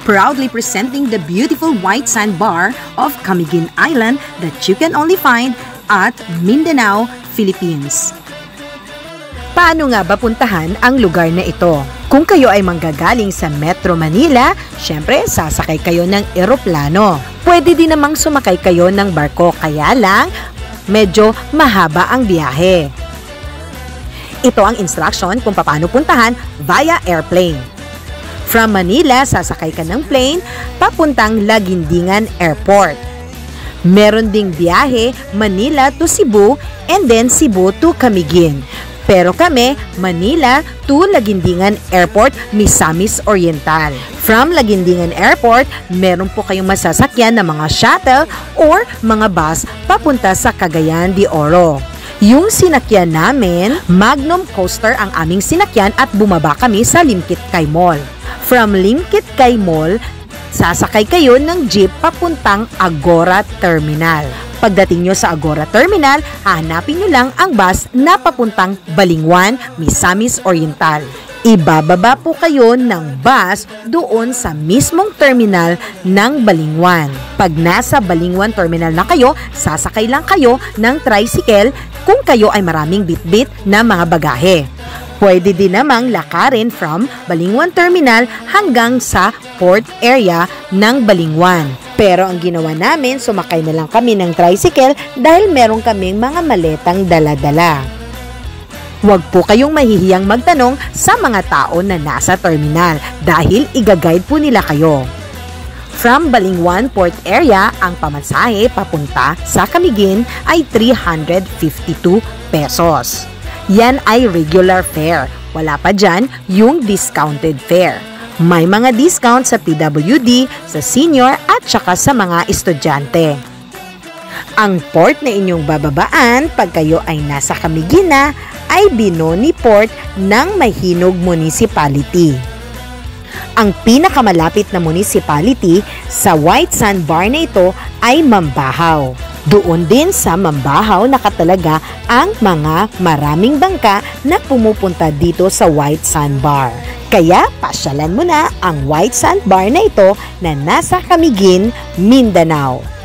proudly presenting the beautiful white sandbar of Camiguin Island that you can only find at Mindanao, Philippines. Paano nga ba puntahan ang lugar na ito? Kung kayo ay manggagaling sa Metro Manila, syempre sasakay kayo ng eroplano. Pwede din namang sumakay kayo ng barko, kaya lang medyo mahaba ang biyahe. Ito ang instruction kung paano puntahan via airplane. From Manila, sasakay ka ng plane papuntang Laguindingan Airport. Meron ding biyahe Manila to Cebu and then Cebu to Camiguin. Pero kami, Manila to Laguindingan Airport, Misamis Oriental. From Laguindingan Airport, meron po kayong masasakyan na mga shuttle or mga bus papunta sa Cagayan de Oro. Yung sinakyan namin, Magnum Coaster ang aming sinakyan at bumaba kami sa Limkit Kay Mall. From Limkit Kay Mall, sasakay kayo ng jeep papuntang Agora Terminal. Pagdating nyo sa Agora Terminal, hahanapin nyo lang ang bus na papuntang Balingwan, Misamis Oriental. Ibababa po kayo ng bus doon sa mismong terminal ng Balingwan. Pag nasa Balingwan Terminal na kayo, sasakay lang kayo ng tricycle kung kayo ay maraming bitbit na mga bagahe. Pwede din namang lakarin from Balingwan Terminal hanggang sa port area ng Balingwan. Pero ang ginawa namin, sumakay na lang kami ng tricycle dahil meron kaming mga maletang dala-dala. Huwag po kayong mahihiyang magtanong sa mga tao na nasa terminal dahil igaguide po nila kayo. From Balingwan Port Area, ang pamasahe papunta sa Camiguin ay 352 pesos. Yan ay regular fare. Wala pa dyan yung discounted fare. May mga discount sa PWD, sa senior at saka sa mga estudyante. Ang port na inyong bababaan pag kayo ay nasa Camiguin na ay Binoni Port ng Mahinog Municipality. Ang pinakamalapit na municipality sa White Sandbar na ito ay Mambahaw. Doon din sa Mambahaw nakatalaga ang mga maraming bangka na pumupunta dito sa White Sandbar. Kaya pasyalan mo na ang White Sandbar na ito na nasa Camiguin, Mindanao.